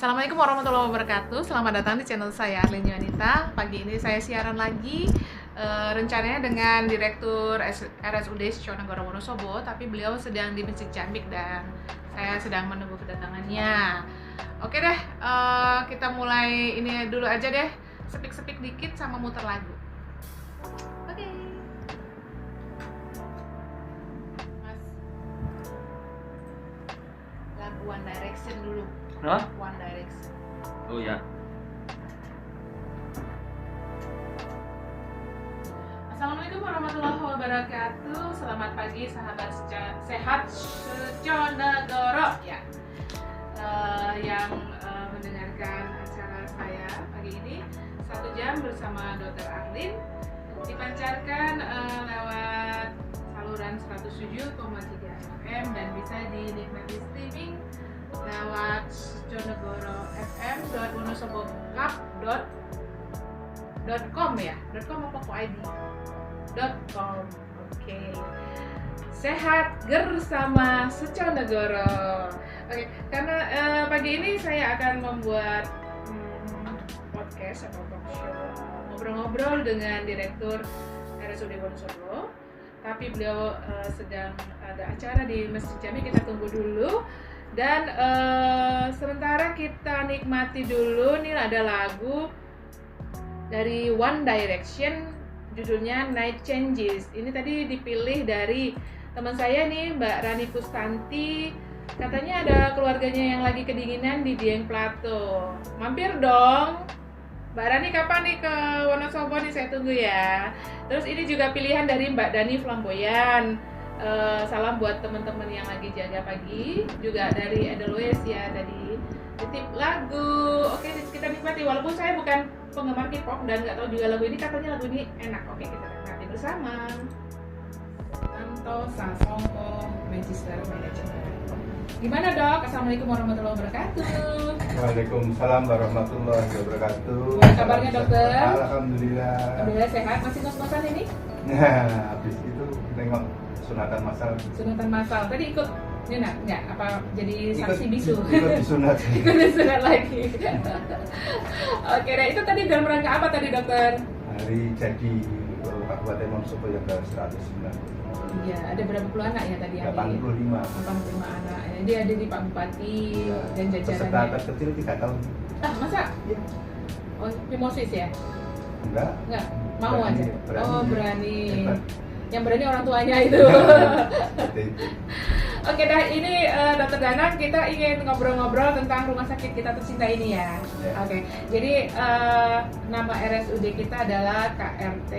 Assalamualaikum warahmatullahi wabarakatuh. Selamat datang di channel saya Arlin Yuanita. Pagi ini saya siaran lagi rencananya dengan Direktur RSUD Siconegoro Wonosobo, tapi beliau sedang di Masjid Jamik dan saya sedang menunggu kedatangannya. Oke deh, kita mulai ini dulu aja deh, sepik-sepik dikit sama muter lagu. Oke. Mas, lagu One Direction dulu. One Direction. Oh ya. Assalamualaikum warahmatullahi wabarakatuh. Selamat pagi sahabat sehat Siconegoro ya. Yang mendengarkan acara saya pagi ini 1 jam bersama Dr. Arlin dipancarkan lewat saluran 107,3 FM dan bisa dinikmati streaming lewat Siconegoro fm.wonosobokap.com ya, .com apa kok ID? .com. Oke. Sehat bersama Siconegoro. Oke, karena pagi ini saya akan membuat podcast atau talk show ngobrol-ngobrol dengan Direktur RSUD Wonosobo. Tapi beliau sedang ada acara di Masjid Jamik, kita tunggu dulu. Dan sementara kita nikmati dulu nih, ada lagu dari One Direction judulnya Night Changes. Ini tadi dipilih dari teman saya nih, Mbak Rani Kustanti. Katanya ada keluarganya yang lagi kedinginan di Dieng Plateau. Mampir dong Mbak Rani, kapan nih ke Wonosobo nih, saya tunggu ya. Terus ini juga pilihan dari Mbak Dani Flamboyan. Salam buat teman-teman yang lagi jaga pagi, juga dari Edelweiss ya, tadi titip lagu. Oke, kita nikmati walaupun saya bukan penggemar K-pop dan nggak tahu juga lagu ini, katanya lagu ini enak. Oke, kita nikmati bersama. Anto Sasongko Magister Management. Gimana dok? Assalamualaikum warahmatullahi wabarakatuh. Waalaikumsalam warahmatullahi wabarakatuh. Gimana kabarnya dokter? Alhamdulillah. Alhamdulillah sehat. Masih ngos-ngosan ini? Nah, habis itu nengok sunatan masal. Sunatan masal. Tadi ikut enggak? Apa jadi saksi bisu? Ikut disunat. Ikut disunat lagi. Oke, nah itu tadi dalam rangka apa tadi dokter? Hari jadi Kabupaten Wonosobo yang ke-109. Iya, ada berapa puluh anak ya tadi? 85. 85 anak. Dia ada di Pak Bupati dan Peserta jajarannya. terkecil 3 tahun. Ah, masa? Iya. Oh, Pimosis ya? Enggak. Enggak, mau Berani, aja. berani. Oh, berani. Hebat. Yang berani orang tuanya itu. Seperti itu. Oke dah, ini Dokter Danang, kita ingin ngobrol-ngobrol tentang rumah sakit kita tercinta ini ya. Ya. Oke, jadi nama RSUD kita adalah KRT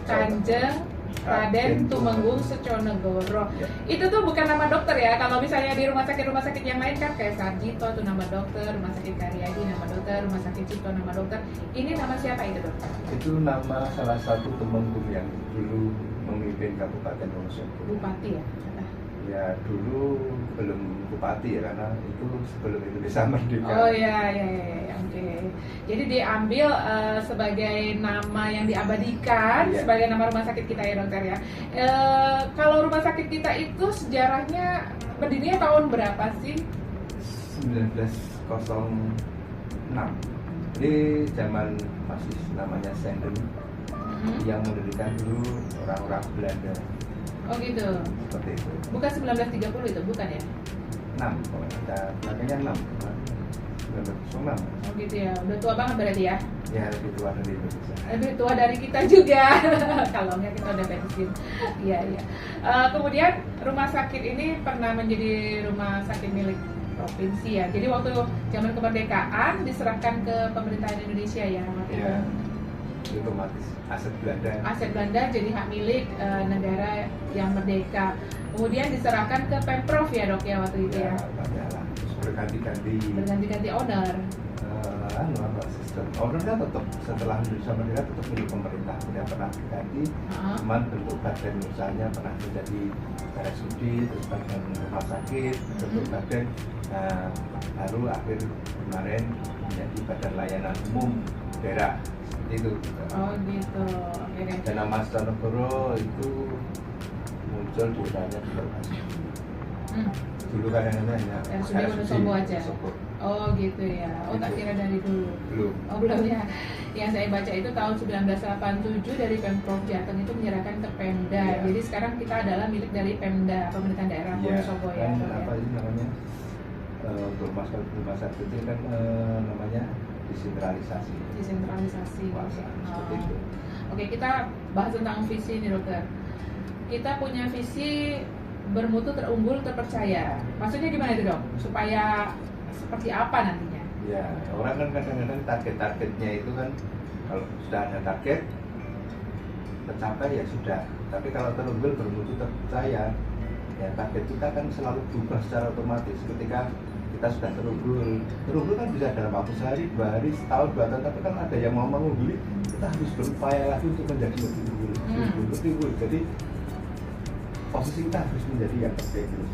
Kanjeng Raden Tumenggung Siconegoro. Ya. Itu tuh bukan nama dokter ya. Kalau misalnya di rumah sakit yang lain kan kayak Sarjito tuh nama dokter, rumah sakit Karyadi nama dokter, rumah sakit Cipto nama dokter. Ini nama siapa itu dokter? Itu nama salah satu Tumenggung yang dulu memimpin Kabupaten Wonosobo. Bupati ya? Ya dulu belum bupati ya, karena itu sebelum Indonesia merdeka. Oh ya, oke. Jadi diambil sebagai nama yang diabadikan, Iya. sebagai nama rumah sakit kita ya dokter ya. Kalau rumah sakit kita itu sejarahnya berdirinya tahun berapa sih? 1906. Ini zaman masih namanya Senden yang mendirikan dulu orang-orang Belanda. Oh gitu. Seperti itu. Bukan 1930 itu, bukan ya? 6, kalau kita makanya 6. 1906. Oh gitu ya. Udah tua banget berarti ya. Ya lebih tua dari Indonesia. Lebih tua dari kita juga. Kalau enggak kita udah pensiun. Iya. Kemudian rumah sakit ini pernah menjadi rumah sakit milik provinsi ya. Jadi waktu zaman kemerdekaan diserahkan ke pemerintahan Indonesia ya. Ya, otomatis aset Belanda. Aset Belanda jadi hak milik negara yang merdeka. Kemudian diserahkan ke Pemprov ya dok ya waktu itu ya. Padahal terus berganti-ganti. Berganti-ganti owner. Apa sistem ownernya tetap setelah Indonesia merdeka tetap milik pemerintah, tidak pernah diganti. Cuman bentuk badan usahanya pernah menjadi RSUD, terus bagian rumah sakit, bentuk badan. Nah, baru akhir kemarin menjadi badan layanan umum daerah itu. Oh gitu. Oke. Dan nama Siconegoro itu muncul di daerahnya di lokasi. Dulu kan yang namanya RSUD Wonosobo aja. Wonosobo. Oh gitu ya. Oh tak kira dari dulu. Belum. Oh belum ya. Yang saya baca itu tahun 1987 dari Pemprov Jateng itu menyerahkan ke Pemda. Iya. Jadi sekarang kita adalah milik dari Pemda, pemerintahan daerah Wonosobo ya. Kan Dok, apa ya. ini namanya untuk rumah sakit itu kan namanya desentralisasi. Desentralisasi. Kekuasaan, seperti Oh. itu. Oke, kita bahas tentang visi nih dokter. Kita punya visi bermutu, terunggul, terpercaya. Maksudnya gimana itu dok? Supaya seperti apa nantinya? Ya, orang kan kadang-kadang target-targetnya itu kan kalau sudah ada target tercapai ya sudah. Tapi kalau terunggul bermutu terpercaya, ya target kita kan selalu berubah secara otomatis ketika kita sudah terunggul. Terunggul kan bisa dalam waktu sehari, 2 hari, setahun, 2 tahun. Tapi kalau ada yang mau mengungguli, kita harus berupaya lagi untuk menjadi lebih unggul, lebih unggul. Jadi posisi kita harus menjadi yang terbaik terus.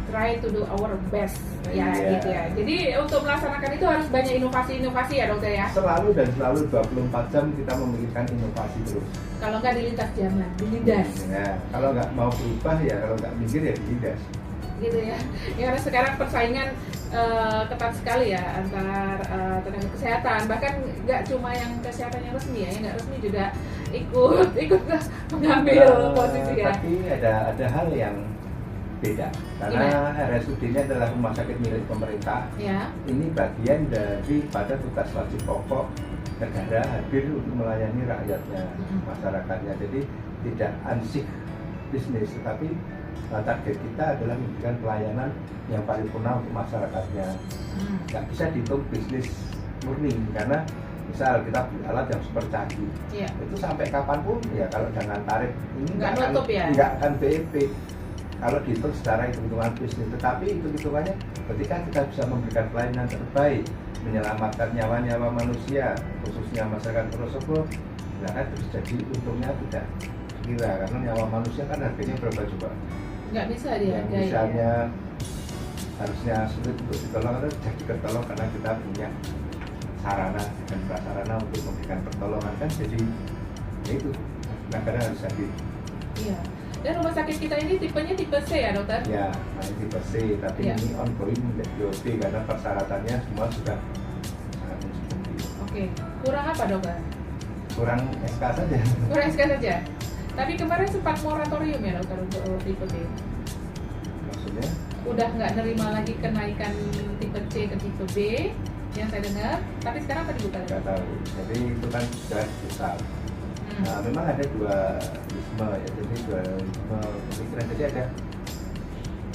Try to do our best ya Iya. gitu ya. Jadi untuk melaksanakan itu harus banyak inovasi-inovasi ya dokter ya. Selalu dan selalu 24 jam kita memikirkan inovasi terus. Kalau nggak dilintas zaman, dilindas Ya, kalau nggak mau berubah ya, kalau nggak mikir ya dilindas. gitu ya. Ya karena sekarang persaingan ketat sekali ya antar tenaga kesehatan. Bahkan nggak cuma yang kesehatan yang resmi ya, yang nggak resmi juga ikut mengambil posisi ya. Tapi ada hal yang beda karena RSUD ini adalah rumah sakit milik pemerintah. Ya. Ini bagian daripada tugas wajib pokok negara hadir untuk melayani rakyatnya, masyarakatnya. Jadi tidak ansih bisnis, tetapi target kita adalah memberikan pelayanan yang paripurna untuk masyarakatnya. Nggak bisa dihitung bisnis murni karena misal kita beli alat yang super canggih, Iya. itu sampai kapanpun ya kalau dengan tarif ini Nggak nutup ya? nggak akan BEP kalau dihitung secara hitung-hitungan bisnis. Tetapi hitung-hitungannya ketika kita bisa memberikan pelayanan terbaik, menyelamatkan nyawa-nyawa manusia khususnya masyarakat Wonosobo, ya kan terjadi untungnya tidak kira karena nyawa manusia kan harganya berapa coba? Nggak bisa Yang dihargai. misalnya harusnya sulit untuk ditolong itu jadi tertolong karena kita punya sarana dan prasarana untuk memberikan pertolongan kan, jadi ya itu negara harus hadir. Iya. Dan rumah sakit kita ini tipenya tipe C ya dokter? Ya, nah tipe C, tapi Ya. ini ongoing menjadi OD karena persyaratannya semua sudah sangat mencukupi. Oke. Kurang apa dokter? Kurang SK saja. Kurang SK saja. Tapi kemarin sempat moratorium ya dokter untuk tipe B. Maksudnya? Udah nggak nerima lagi kenaikan tipe C ke tipe B yang saya dengar. Tapi sekarang apa dibuka? Nggak tahu. Jadi itu kan sudah besar. Nah, memang ada dua wisma ya, jadi dua wisma pemikiran. Jadi ada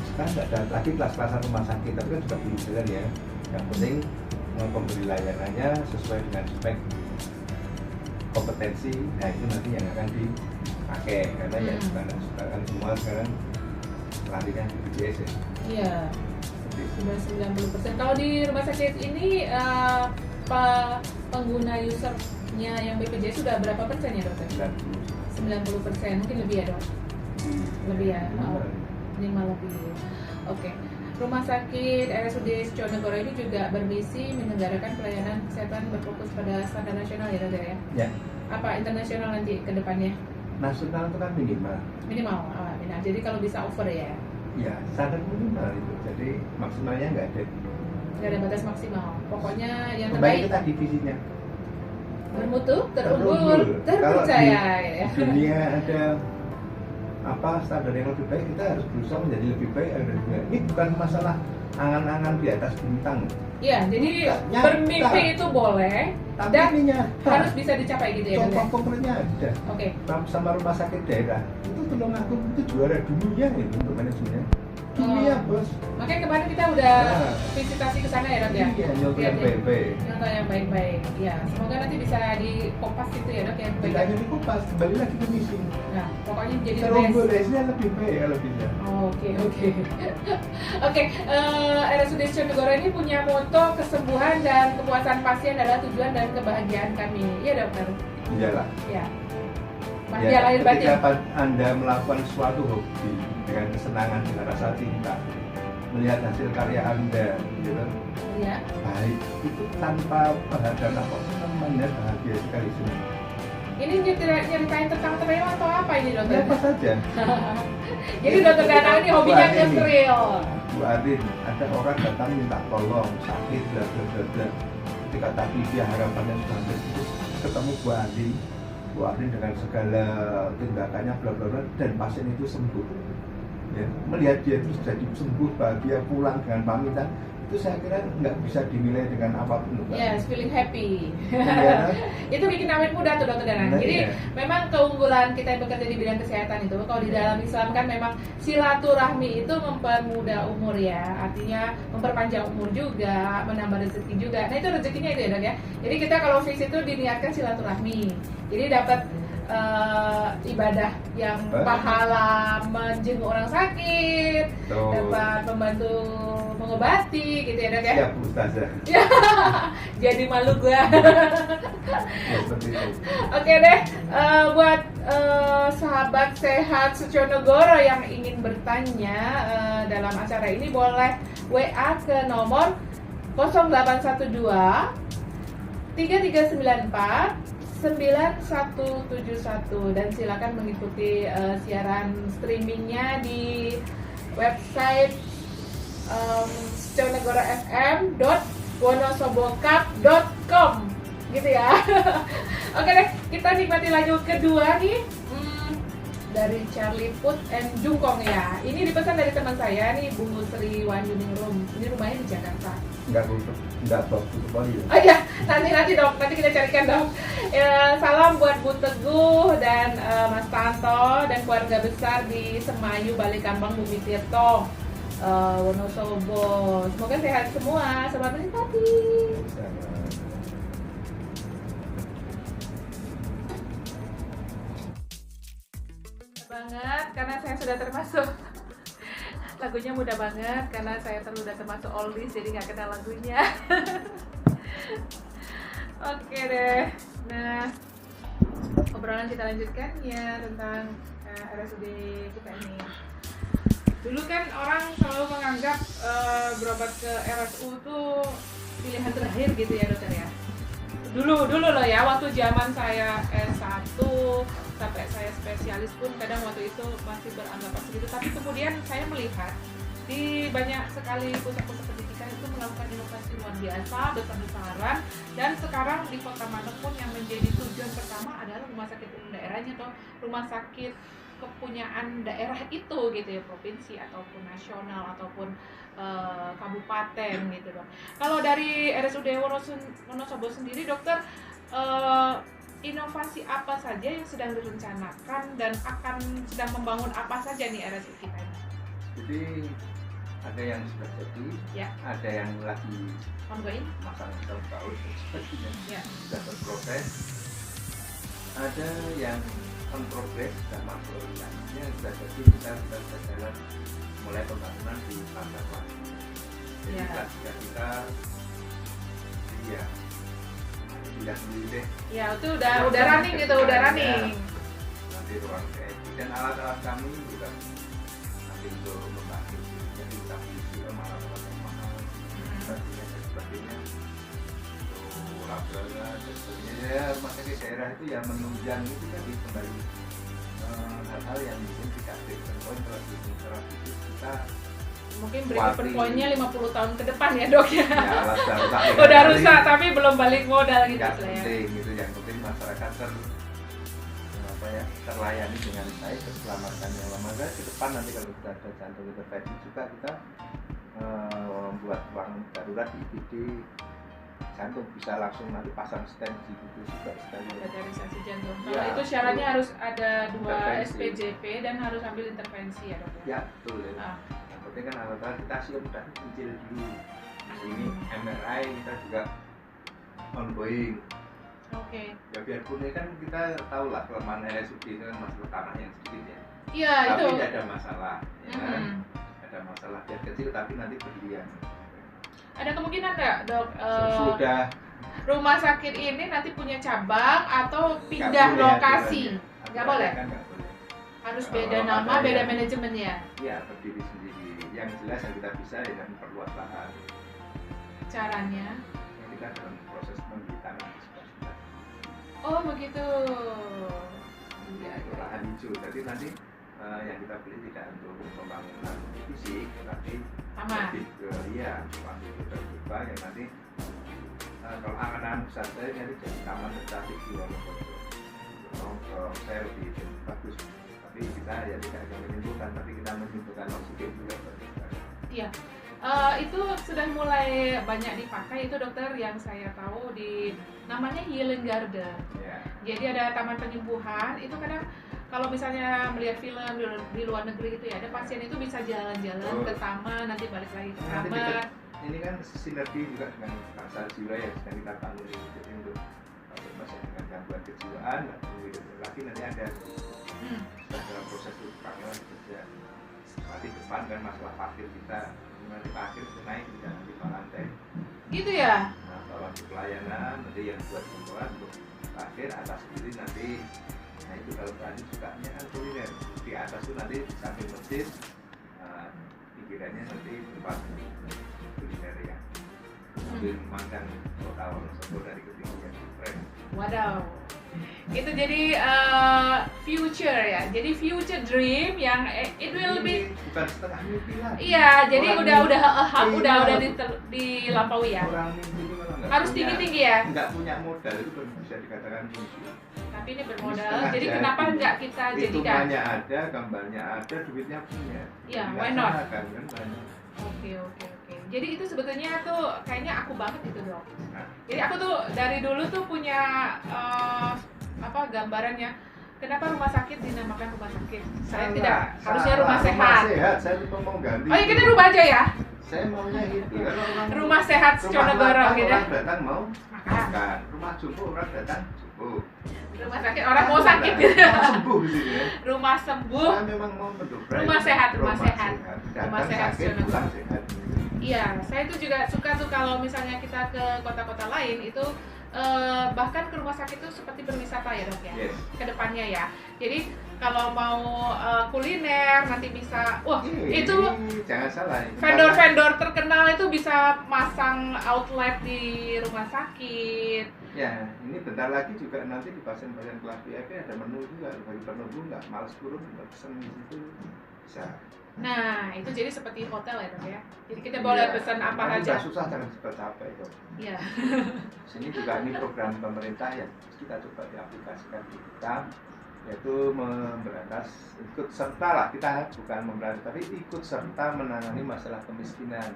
sekarang nggak ada lagi kelas-kelasan rumah sakit, tapi kan juga belum jalan ya. Yang penting pemberi layanannya sesuai dengan spek kompetensi. Nah itu nanti yang akan dipakai karena ya sekarang semua sekarang larinya BPJS ya. Iya. Sudah 90%. Kalau di rumah sakit ini pengguna usernya yang BPJS sudah berapa persen ya dokter? 90%, mungkin lebih ya dok? Lebih ya? Oh, 5 lebih. Oke. Rumah sakit RSUD Suconegoro ini juga bermisi menyelenggarakan pelayanan kesehatan berfokus pada standar nasional ya dokter ya? Ya. Apa internasional nanti ke depannya? Nasional itu kan minimal. Minimal, jadi kalau bisa over ya? Ya, standar minimal itu. Jadi maksimalnya nggak ada. Nggak ada batas maksimal. Pokoknya yang Kembali terbaik kita divisinya. bermutu, terunggul, Terunggul. terpercaya. Di dunia ada apa standar yang lebih baik, kita harus berusaha menjadi lebih baik dari dunia. Ini bukan masalah angan-angan di atas bintang. Iya, jadi Nyata. bermimpi itu boleh Tapi dan ini nyata. harus bisa dicapai gitu ya. Contoh Dok, ya? konkretnya ada. Oke. Sama rumah sakit daerah itu tolong aku itu juara dunia itu untuk manajemennya. Dunia bos. Makanya kemarin kita udah Nah. visitasi ke sana ya dok ya. Iya, nyontoh yang Lihat ya. baik-baik. Contoh yang baik-baik. Ya, semoga nanti bisa dikopas gitu ya dok yang Tidak baik. hanya dikupas, kembali lagi ke misi. Nah, pokoknya jadi the Terunggul best. resnya lebih baik kalau bisa. Oke. Oke, RSUD Suconegoro ini punya moto kesembuhan dan kepuasan pasien adalah tujuan dan kebahagiaan kami. Iya dokter. Iyalah. Ya. Mas Ya, lahir batin. ketika Anda melakukan suatu hobi dengan kesenangan, dengan rasa cinta, melihat hasil karya Anda, gitu, Ya. baik itu tanpa perhatian apa namanya bahagia sekali semua. Ini nyeritain tentang trail atau apa ini dokter? Apa saja. Jadi dokter Danang ini hobinya ke trail. Bu Adin, ada orang datang minta tolong, sakit, bla bla bla bla. Ketika tadi dia harapannya sampai itu ketemu Bu Adin dengan segala tindakannya bla bla bla dan pasien itu sembuh. Ya, melihat dia terus jadi sembuh, bahagia, pulang dengan pamitan, itu saya kira nggak bisa dinilai dengan apapun. Yes, feeling happy. Ya, Itu bikin awet muda tuh dokter Danang. Jadi ya. memang keunggulan kita yang bekerja di bidang kesehatan itu, kalau di dalam Islam kan memang silaturahmi itu mempermudah umur ya, artinya memperpanjang umur juga, menambah rezeki juga. Nah itu rezekinya itu ya dok ya. Jadi kita kalau fix itu diniatkan silaturahmi, jadi dapat ibadah yang pahala menjenguk orang sakit, dapat membantu mengobati gitu ya dok ya. Siap Ustazah. Jadi malu gua. Ya, seperti itu. Oke deh, buat sahabat sehat Suconegoro yang ingin bertanya dalam acara ini boleh WA ke nomor 0812 3394 9171 dan silakan mengikuti siaran streamingnya di website suconegorofm.wonosobokap.com gitu ya. Oke deh, kita nikmati lagu kedua nih dari Charlie Puth and Jungkong ya. Ini dipesan dari teman saya nih, Bu Sri Wahyuningrum. Ini rumahnya di Jakarta. Enggak tutup lagi ya? Oh iya, nanti dok, nanti kita carikan dok. Salam buat Bu Teguh dan Mas Tanto dan keluarga besar di Semayu, Balikambang, Bumi Tirto, Wonosobo. Semoga sehat semua, selamat menikmati. Banget, karena saya sudah termasuk lagunya mudah banget karena saya sudah termasuk oldies jadi nggak kenal lagunya. Oke deh, nah obrolan kita lanjutkan ya tentang RSUD kita ini. Dulu kan orang selalu menganggap berobat ke RSU tuh pilihan terakhir gitu ya dokter ya. Dulu loh ya, waktu zaman saya S1 sampai saya spesialis pun kadang waktu itu masih beranggapan segitu. Tapi kemudian saya melihat di banyak sekali pusat-pusat pendidikan itu melakukan inovasi luar biasa, besar-besaran, dan sekarang di kota mana pun yang menjadi tujuan pertama adalah rumah sakit umum daerahnya atau rumah sakit kepunyaan daerah itu gitu ya, provinsi ataupun nasional ataupun kabupaten gitu dok. Kalau dari RSUD Wonosobo sendiri dokter, inovasi apa saja yang sedang direncanakan dan akan sedang membangun apa saja nih RSUD kita ini? Jadi ada yang sudah jadi, ya. Ada yang lagi ongoing, masalah tahun sebagainya, ya. Sudah berproses, ada yang on progress dan makronya sudah jadi, kita sudah jalan mulai pembangunan di pasar lagi. Jadi kita ya tidak sendiri deh. Ya itu udah running gitu, udah running. Nanti ruang VIP dan alat-alat kami juga nanti untuk membantu. Jadi kami juga alat-alat yang mahal, dan sebagainya. Untuk laboratorium dan sebagainya. Ya, rumah sakit daerah itu ya menunjang itu kan kembali hal-hal yang mungkin tidak breaking point kalau di terapi kita. Mungkin breaking point-nya 50 tahun ke depan ya dok ya. Ya alat rusak. Udah rusak tapi belum balik modal gitu ya. Ya. Penting gitu, yang penting masyarakat terlayani dengan baik, keselamatannya. Maka ke depan nanti kalau kita ada jantung intervensi juga kita membuat ruang darurat di IGD jantung, bisa langsung nanti pasang stent di situ juga sekali. Inventarisasi jantung. Ya, Kalau itu syaratnya harus ada 2 intervensi. SPJP dan harus ambil intervensi ya dok. Ya betul ya. Yang penting kan alat-alat kita siap udah kecil dulu. Ini MRI kita juga ongoing. Oke. Ya biarpun ini kan kita tahu lah kelemahan RSUD itu kan masalah tanah yang sedikit ya. Iya itu. Tapi tidak ada masalah, ya kan? Ada masalah biar kecil tapi nanti berdirian. Ada kemungkinan nggak dok? Sudah. Rumah sakit ini nanti punya cabang atau pindah lokasi? Nggak boleh. Kan nggak boleh. Harus beda nama, beda manajemen ya? Iya, berdiri sendiri. Yang jelas yang kita bisa ya kan perluas lahan. Caranya? Yang kita dalam proses pembibitan. Oh begitu. Ya, itu lahan hijau. Jadi nanti yang kita beli tidak untuk pembangunan fisik, tapi Taman. lebih ke ruang hijau terbuka yang nanti kalau angan-angan besar saya nanti jadi taman tercantik di Wonosobo. Saya lebih bagus. Tapi kita ya tidak hanya menyembuhkan, tapi kita menyembuhkan oksigen juga. Iya. Itu sudah mulai banyak dipakai itu dokter, yang saya tahu di namanya Healing Garden. Ya. Jadi ada taman penyembuhan. Itu kadang kalau misalnya melihat film di luar negeri itu ya, ada pasien itu bisa jalan-jalan ke taman, nanti balik lagi ke kamar. Ini kan sinergi juga dengan pasar jiwa yang sedang kita bangun ini. Jadi untuk pasien dengan gangguan kejiwaan, lagi nanti ada dalam proses utangnya kerja. Nanti depan kan masalah parkir kita, nanti parkir naik di lantai. Gitu ya? Nah, kalau untuk pelayanan nanti yang buat pembuat untuk parkir atas sendiri nanti. Nah itu kalau tadi sukanya kan kuliner di atas itu nanti di samping masjid, pinggirannya nanti tempat kuliner ya. Sambil makan kota Wonosobo dari ketinggian keren. Wadaw. Itu jadi future ya. Jadi future dream yang it will be bukan setengah mimpi lah. Iya, jadi udah dilampaui ya. Orang mimpi itu malah Harus tinggi-tinggi ya. Enggak punya modal itu baru bisa dikatakan mimpi. Tapi ini bermodal. Jadi kenapa enggak kita jadikan? Hitungannya ada, gambarnya ada, duitnya punya. Iya, why not? Kan banyak. Oke. Jadi itu sebetulnya tuh kayaknya aku banget gitu dok. Jadi aku tuh dari dulu tuh punya gambarannya. Kenapa rumah sakit dinamakan rumah sakit? Saya tidak, harusnya rumah sehat. Saya tuh mau ganti. Oh iya, kita rubah aja ya. Saya maunya itu. Rumah sehat Seconegoro gitu. Orang datang mau makan. Rumah jumbo orang datang jumbo. Rumah sakit orang mau sakit gitu. Rumah sembuh gitu ya. Rumah sembuh. Saya memang mau mendobrak. Rumah sehat. Rumah sehat Seconegoro. pulang sehat. Iya, saya tuh juga suka tuh kalau misalnya kita ke kota-kota lain itu bahkan ke rumah sakit itu seperti berwisata ya dok ya. Yes. Kedepannya ya. Jadi kalau mau kuliner nanti bisa, itu jangan salah. vendor-vendor terkenal itu bisa masang outlet di rumah sakit. Ya, ini bentar lagi juga nanti di pasien-pasien kelas VIP ada menu juga bagi penunggu nggak malas turun pesen di situ bisa. Nah, itu jadi seperti hotel ya dok ya. Jadi kita boleh pesan apa aja. Susah jangan cepat capek dok. Iya. Sini juga ini program pemerintah yang kita coba diaplikasikan di kita, yaitu memberantas, ikut serta lah, kita bukan memberantas tapi ikut serta menangani masalah kemiskinan.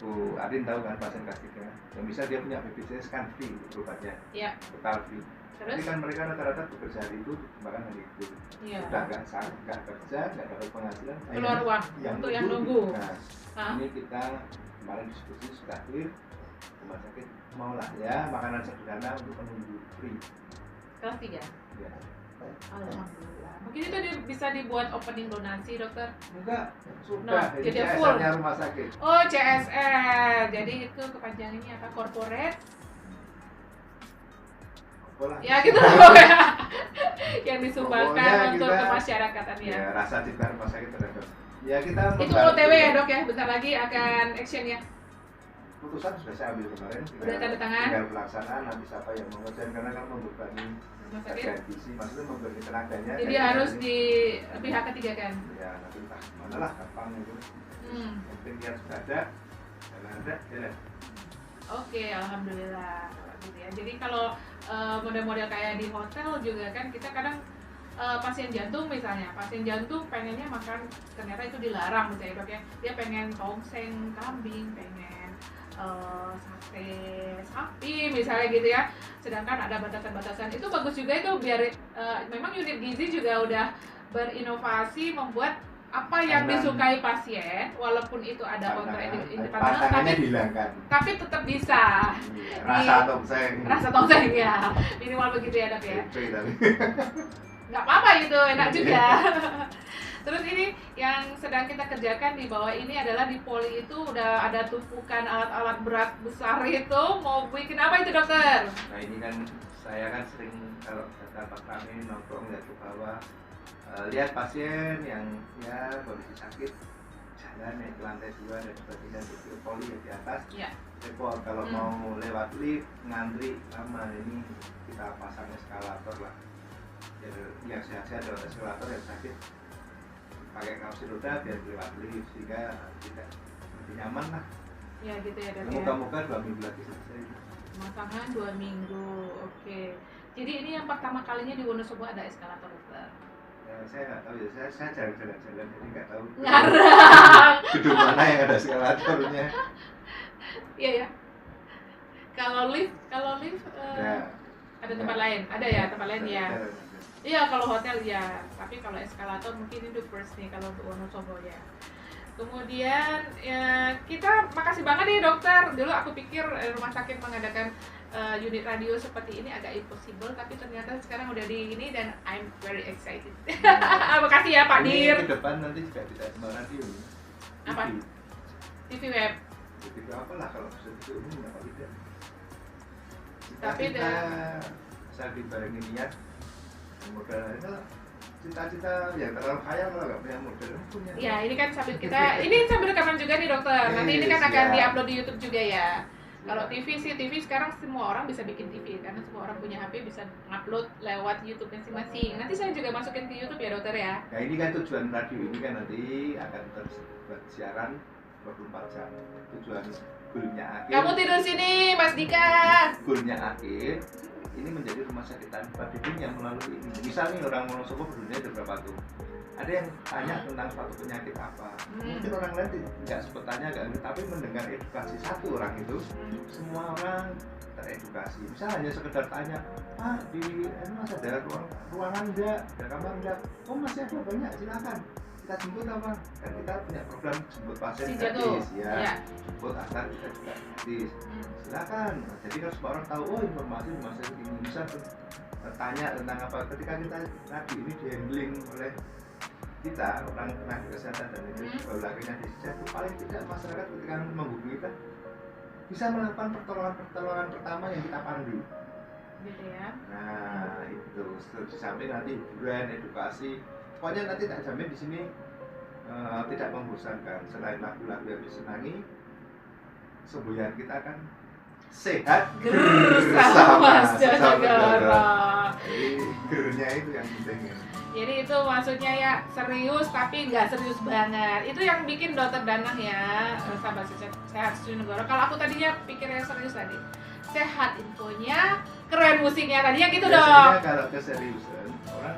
Bu Arin tahu kan pasien K3 yang bisa dia punya BPJS kan free berobatnya. Iya. Total free. Terus? Jadi kan mereka rata-rata bekerja hari itu bahkan hari itu. Iya. Sudah nggak kerja, nggak dapat penghasilan. Keluar uang untuk yang nunggu. Nah, ini kita kemarin diskusi sudah clear, rumah sakit mau lah ya makanan sederhana untuk penunggu free. Kelas 3? Ya. Alhamdulillah. Mungkin itu bisa dibuat opening donasi dokter? Enggak, sudah. Jadi full. Rumah sakit. Oh CSR. Jadi itu kepanjangannya apa? Corporate? Ya gitu loh yang disumbangkan untuk kemasyarakatan ya. Ya rasa cinta rumah sakit terhadap. Ya kita. Itu OTW ya dok ya, bentar lagi akan action ya. Keputusan sudah saya ambil kemarin. Udah tanda tangan. Tinggal pelaksanaan nanti siapa yang mengerjakan karena kan membebani rumah sakit. Maksudnya memberi tenaganya. Jadi harus di pihak ketiga kan. Ya nanti entah mana lah gampang itu. Penting dia sudah ada dan ada jalan. Oke, alhamdulillah. Jadi kalau model-model kayak di hotel juga kan kita kadang pasien jantung misalnya, pasien jantung pengennya makan ternyata itu dilarang misalnya dok ya. Dia pengen tongseng kambing, pengen sate sapi misalnya gitu ya. Sedangkan ada batasan-batasan. Itu bagus juga itu biar memang unit gizi juga udah berinovasi membuat apa yang disukai pasien, walaupun itu ada kontraindikasi, tapi tetap bisa rasa tongseng ya, minimal begitu ya dok ya. Nggak apa-apa itu enak juga. Terus ini yang sedang kita kerjakan di bawah ini adalah di poli itu udah ada tumpukan alat-alat berat besar itu, mau bikin apa itu dokter? Nah ini kan saya kan sering kalau dapat kami nongkrong lihat ke bawah, lihat pasien yang ya kondisi sakit ya, naik ke lantai 2 dan sebagainya itu poli di atas. Iya. Repot kalau mau lewat lift ngantri lama, ini kita pasang eskalator lah. Biar yang sehat-sehat lewat eskalator, yang sakit pakai kursi roda biar lewat lift sehingga tidak lebih nyaman lah. Ya gitu ya dok. Moga-moga 2 minggu lagi selesai. Pemasangan 2 minggu, oke. Jadi ini yang pertama kalinya di Wonosobo ada eskalator dokter. Ya, saya nggak tahu ya, saya jarang jalan-jalan jadi nggak tahu. Ngarang. Gedung mana yang ada eskalatornya? Iya ya. Kalau lift ada tempat lain, ada ya tempat lain ya. Iya kalau hotel ya, tapi kalau eskalator mungkin itu first nih kalau untuk Wonosobo ya. Kemudian ya, kita makasih banget nih dokter. Dulu aku pikir rumah sakit mengadakan unit radio seperti ini agak impossible, tapi ternyata sekarang udah di ini dan I'm very excited. Makasih ya Pak Dir. Ini ke depan nanti juga tidak cuma radio. Apa? TV web. TV apalah kalau bisa itu umum apa tidak. Tapi kita bisa dibarengin niat modal itu cita-cita yang terlalu kaya kalau nggak punya modal punya. Ya ini kan sambil kita ini sambil rekaman juga nih dokter. Nanti ini kan akan diupload di YouTube juga ya. Kalau TV sih TV sekarang semua orang bisa bikin TV karena semua orang punya HP bisa ngupload lewat YouTube masing-masing. Nanti saya juga masukin ke YouTube ya dokter ya. Nah ini kan tujuan radio ini kan nanti akan terus siaran 24 jam. Tujuan goalnya akhir. Kamu tidur sini Mas Dika. Goalnya akhir ini menjadi rumah sakit tanpa dinding yang melalui ini. Misalnya orang Wonosobo berdua ada berapa tuh? Ada yang tanya tentang suatu penyakit apa. Mungkin orang lain nggak sempat tanya, tapi mendengar edukasi satu orang itu, semua orang teredukasi. Misalnya hanya sekedar tanya, Pak di masih ada ruangan enggak, ada kamar enggak? Oh masih ada banyak, silakan. Kita jemput apa? Kan kita punya program jemput pasien gratis ya. Jemput asal kita juga gratis. Silakan. Jadi kalau semua orang tahu, oh informasi rumah sakit ini bisa tanya tentang apa. Ketika kita lagi ini di-handling oleh kita orang tenaga kesehatan dan itu baru akhirnya disediakan, paling tidak masyarakat ketika menghubungi kita bisa melakukan pertolongan pertama yang kita pandu. Gitu ya. Nah itu di samping nanti hiburan, edukasi. Pokoknya nanti tak jamin di sini tidak membosankan. Selain lagu-lagu yang disenangi, semboyan kita kan sehat bersama saudara. Jadi gernya itu yang penting. Jadi itu maksudnya ya serius tapi nggak serius banget. Itu yang bikin dokter Danang ya, sahabat sehat Sujonegoro. Kalau aku tadinya pikirnya serius tadi, sehat infonya, keren musiknya tadinya gitu dong. Biasanya kalau keseriusan orang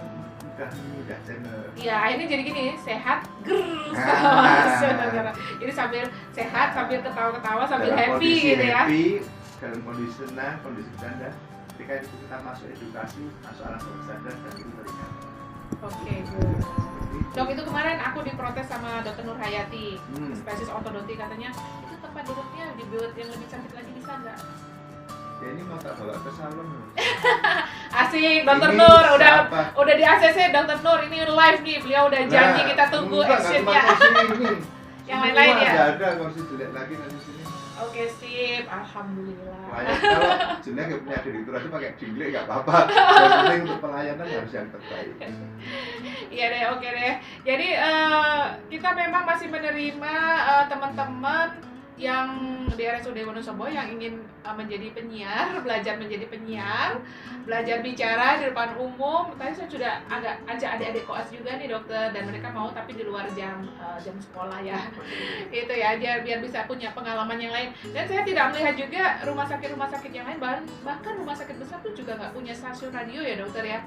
mudah channel. Iya, ini jadi gini, sehat sama Sujonegoro. Jadi sambil sehat, sambil ketawa-ketawa, sambil dalam happy gitu ya. Happy, dalam kondisi senang, kondisi bercanda. Ketika itu kita masuk edukasi, masuk alam bawah sadar dan itu berikan. Oke, Dok, itu kemarin aku diprotes sama Dr. Nur Hayati, spesialis ortodonti, katanya itu tempat duduknya dibuat yang lebih cantik lagi bisa nggak? Ya ini mau tak bawa ke salon. Asik, Dr. Nur udah di ACC Dr. Nur ini live nih, beliau udah janji kita tunggu actionnya. Yang lain-lain ya. Nggak ada kursi jelek lagi nanti sini. Oke sip, alhamdulillah. Kalau jelek ya punya direktur aja pakai dinglek nggak apa-apa. Yang penting untuk pelayanan harus yang terbaik. Iya deh, oke deh. Jadi kita memang masih menerima teman-teman yang di RSUD Wonosobo yang ingin menjadi penyiar, belajar menjadi penyiar, belajar bicara di depan umum. Tadi saya sudah agak ajak adik-adik koas juga nih dokter, dan mereka mau tapi di luar jam sekolah ya. Itu ya, biar bisa punya pengalaman yang lain. Dan saya tidak melihat juga rumah sakit yang lain, bahkan rumah sakit besar tuh juga nggak punya stasiun radio ya dokter ya.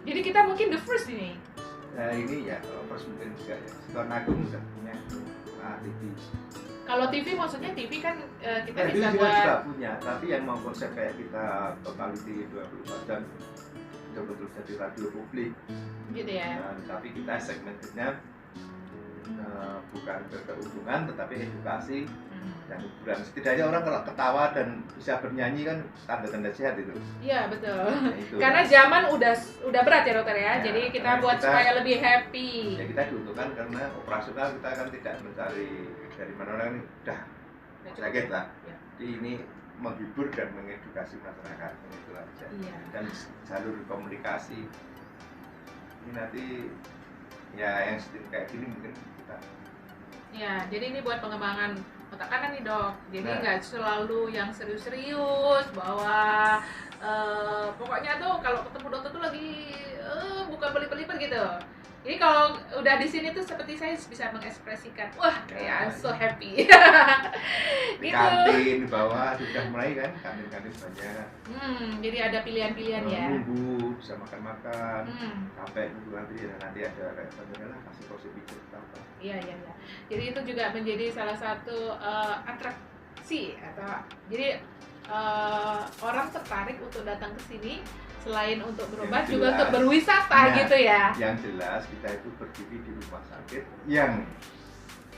Jadi kita mungkin the first ini. Nah ini ya kalau first mungkin juga ya. Sukarnagung sudah punya TV. Kalau TV maksudnya TV kan kita TV bisa juga buat juga punya, tapi yang mau konsep kayak kita totality 24 jam betul-betul jadi radio publik gitu ya. Tapi kita segmentednya bukan keuntungan tetapi edukasi dan hiburan. Setidaknya orang kalau ketawa dan bisa bernyanyi kan tanda-tanda sehat itu. Iya betul. Nah, itu. Karena zaman udah berat ya dokter ya. Jadi kita buat supaya lebih happy. Ya kita diuntungkan karena operasional kita kan tidak mencari dari mana-mana, ini udah sakit lah. Ya. Jadi ini menghibur dan mengedukasi masyarakat itu aja. Iya. Dan jalur komunikasi ini nanti ya yang kayak gini mungkin kita Ya, jadi ini buat pengembangan otak kanan nih dok. Jadi Nah. nggak selalu yang serius-serius bahwa pokoknya tuh kalau ketemu dokter tuh lagi bukan belibet-belibet gitu. Jadi kalau udah di sini tuh seperti saya bisa mengekspresikan, wah kayak I'm so happy. Di Gitu. kantin di bawah sudah mulai kan, kantin-kantin banyak. Jadi ada pilihan-pilihan ya. Nunggu, bisa makan-makan. Hmm. Sampai nunggu nanti ada kayak banyak lah kasih porsi pijat apa. Iya. Jadi itu juga menjadi salah satu atraksi atau jadi orang tertarik untuk datang ke sini selain untuk berobat Yang juga jelas. untuk berwisata Nah, gitu ya. Yang jelas kita itu berdiri di rumah sakit yang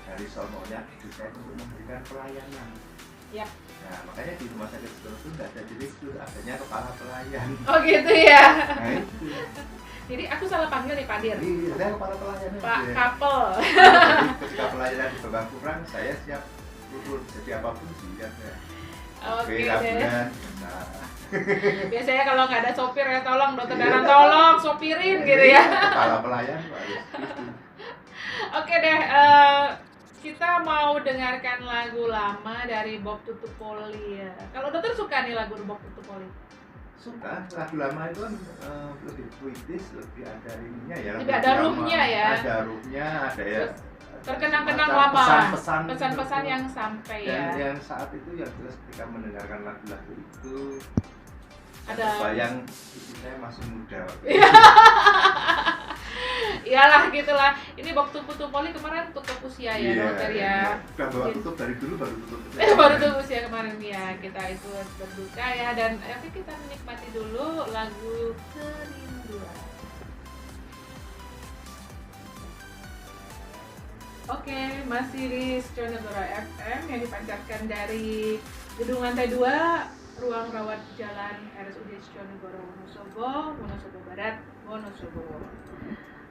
dari sononya desain untuk memberikan pelayanan. Yap. Nah, makanya di rumah sakit itu nggak ada direktur, adanya kepala pelayan. Oh gitu ya. Nah itu. Jadi aku salah panggil nih Pak Dir. Iya, saya kepala pelayan. Pak Kapel. Jadi ketika pelayanan di bawah kurang, saya siap turun. Jadi apapun siap ya. Oke deh. ragunan. Nah, Biasanya kalau nggak ada sopir ya tolong dokter Dana tolong sopirin gitu ya. Kepala pelayan harus gitu. Oke deh, kita mau dengarkan lagu lama dari Bob Tutupoli ya. Kalau dokter suka nih lagu Bob Tutupoli? Suka lagu lama itu kan lebih puitis, lebih ada ininya ya. Lebih ada ruhnya ya. Ada ruhnya, ada ya. Terkenang-kenang semacam lama. pesan-pesan yang sampai dan ya. yang saat itu yang jelas ketika mendengarkan lagu-lagu itu Ada bayang istri saya masih muda. Iyalah gitulah. Ini Bob Tutupoli kemarin tutup usia ya dokter ya. Udah bawa tutup dari dulu baru tutup. Baru tutup usia kemarin ya. Kita itu berduka ya dan tapi kita menikmati dulu lagu Kerinduan. Oke, masih di Sconegoro FM yang dipancarkan dari gedung lantai 2 ruang rawat jalan RSUD Sconegoro Wonosobo Barat, Wonosobo.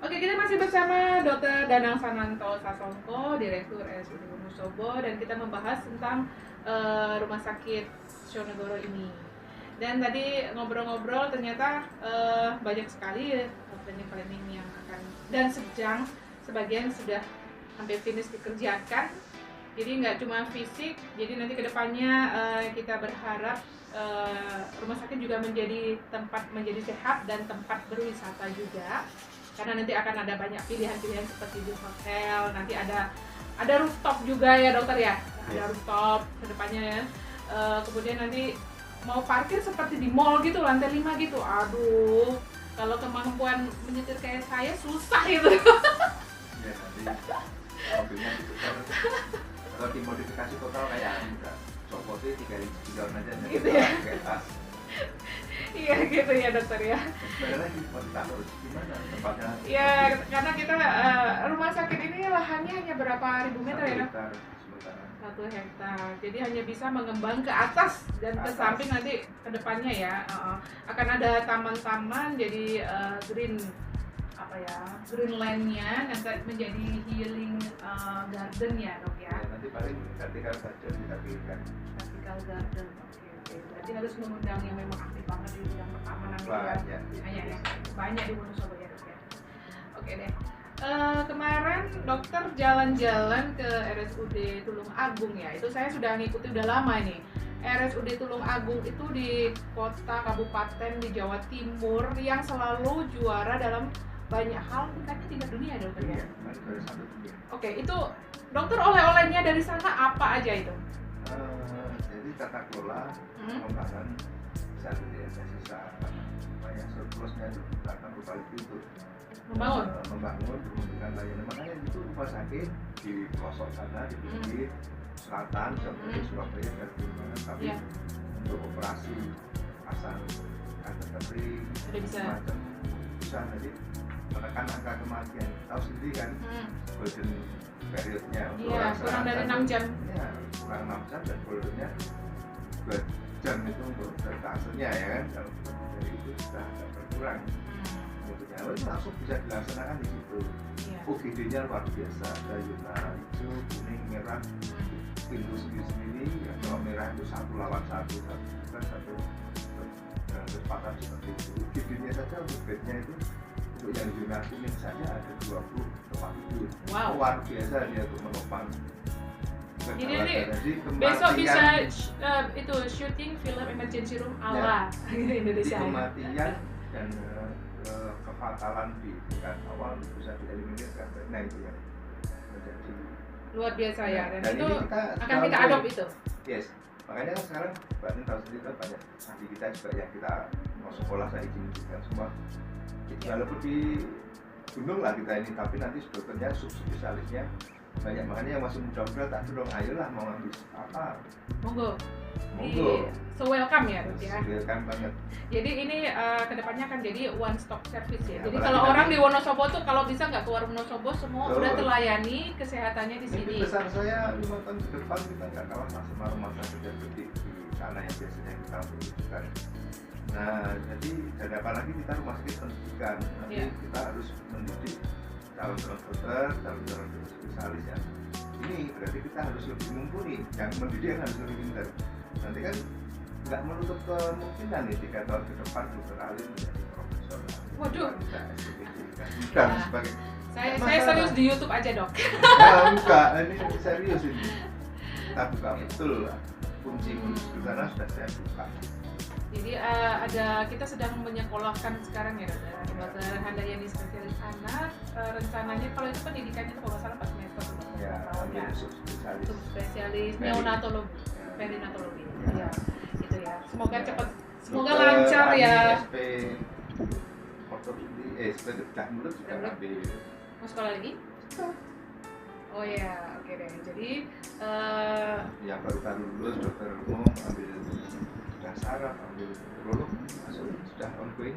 Oke, kita masih bersama Dr. Danang Sananto Sasongko, Direktur RSUD Wonosobo, dan kita membahas tentang rumah sakit Sconegoro ini. Dan tadi ngobrol-ngobrol ternyata banyak sekali planning yang akan dan sebagian sudah hampir finish dikerjakan. Jadi nggak cuma fisik, jadi nanti kedepannya kita berharap rumah sakit juga menjadi sehat dan tempat berwisata juga. Karena nanti akan ada banyak pilihan-pilihan seperti di hotel, nanti ada rooftop juga ya dokter ya, ada rooftop kedepannya ya. Kemudian nanti mau parkir seperti di mall gitu, lantai 5 gitu. Aduh, kalau kemampuan menyetir kayak saya susah gitu. Ya nanti mobilnya ditukar atau dimodifikasi total kayak enggak copotnya 3 aja Gitu ya. kayak tas. Iya gitu ya dokter ya. Sebenarnya lagi mau ditaruh gimana tempatnya? Ya karena kita rumah sakit ini lahannya hanya berapa ribu meter ya dok? 1 hektar. Jadi hanya bisa mengembang ke atas dan ke samping nanti ke depannya ya. Akan ada taman-taman jadi green land-nya nanti menjadi healing garden ya dok ya. Nanti paling vertikal saja kita pilihkan. Vertical garden. Oke. Berarti harus mengundang yang memang aktif banget di bidang pertamanan banyak di Wonosobo ya dok ya. Oke deh. Kemarin dokter jalan-jalan ke RSUD Tulung Agung ya. Itu saya sudah ngikuti udah lama ini. RSUD Tulung Agung itu di kota kabupaten di Jawa Timur yang selalu juara dalam banyak hal, tingkatnya tingkat dunia dokter ya. Oke, itu dokter oleh-olehnya dari sana apa aja itu? Jadi tata kelola pengembangan satu desa banyak surplusnya itu karena berbalik itu membangun memberikan layanan. Makanya itu rumah sakit di pelosok sana di pinggir selatan seperti Surabaya dan Bima, tapi untuk operasi pasang kateterik macam bisa jadi menekan angka kematian. Tahu sendiri kan golden periodnya untuk orang kurang dari 6 jam. Ya, kurang 6 jam dan goldennya 2 jam itu untuk kasusnya ya kan. Kalau dari itu sudah agak berkurang. Itu langsung bisa dilaksanakan di situ. UGD-nya luar biasa, ada warna hijau, kuning, merah, pintu sendiri. Ya, kalau merah itu 1 lawan 1, bukan 1 kesempatan seperti itu. UGD-nya saja untuk bednya itu untuk yang zona kuning saja ada 20 tempat tidur. Wow. Luar biasa dia tuh menopang. Ini besok bisa itu syuting film emergency room ala Indonesia. Kematian dan kefatalan di tingkat awal bisa dieliminir. Nah itu yang menjadi luar biasa ya, dan itu akan kita selalu adopt itu. Yes, makanya kan sekarang Mbak Nin tahu sendiri kan banyak ahli kita juga yang kita mau sekolah saya izinkan semua. Walaupun di gunung lah kita ini, tapi nanti dokternya subspesialisnya banyak, makanya yang masih muda-muda tak dorong, ayolah mau ngambil apa, Monggo. monggo. So welcome ya, Dok ya. Welcome banget. Jadi ini kedepannya akan jadi one stop service ya. Ya, Jadi apalagi kalau nanti- orang di Wonosobo tuh kalau bisa nggak keluar Wonosobo, semua Betul. udah terlayani kesehatannya di Mimpi sini. besar saya 5 tahun ke depan kita nggak kalah sama rumah sakit yang gede di sana yang biasanya kita butuhkan. Nah, jadi dan apalagi kita rumah sakit pendidikan, nanti Ya. kita harus mendidik calon-calon dokter, calon-calon spesialis ya. Ini berarti kita harus lebih mumpuni, yang mendidik harus lebih pintar. Nanti kan nggak menutup kemungkinan nih 3 tahun ke depan dokter Alin menjadi profesor. Waduh. Bukan Ya. sebagai Saya masalah. serius di YouTube aja, Dok. enggak, ini serius ini. Kita buka betul lah. Kunci-kunci di sana sudah saya buka. Jadi kita sedang menyekolahkan sekarang ya, Dokter Handayani spesialis anak. Rencananya kalau itu pendidikannya itu kalau nggak salah 4 semester Ya, tahun ya. ambil subspesialis. Subspesialis Peri. neonatologi, perinatologi. Ya, itu ya. Semoga Ya. cepat, semoga Dokter lancar Ani, ya. SP ortopedi, SP bedah mulut juga Bedah mulut. ambil. Mau sekolah lagi? Oh ya, oke deh. Jadi Yang baru-baru lulus dokter umum ambil bedah saraf, ambil urolog, masuk sudah ongoing.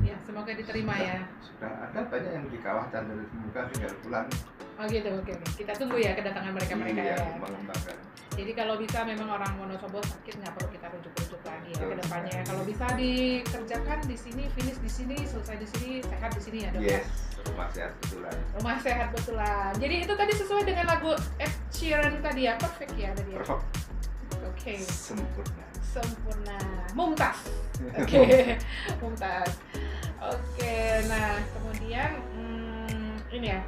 ya semoga diterima ya. Sudah ada banyak yang di kawah dan dari muka tinggal pulang. Oh gitu, oke. Kita tunggu ya kedatangan mereka Iya, ya. mengembangkan. Jadi kalau bisa memang orang Wonosobo sakit nggak perlu kita rujuk-rujuk lagi ya Betul. ke depannya. Kalau bisa dikerjakan di sini, finish di sini, selesai di sini, sehat di sini ya, Dok. Yes, rumah sehat betulan. Rumah sehat betulan. Jadi itu tadi sesuai dengan lagu Ed Sheeran tadi ya, perfect ya tadi ya. Perfect. Oke, Sempurna. sempurna, mumtaz. Oke, mumtaz. Oke, nah kemudian ini ya,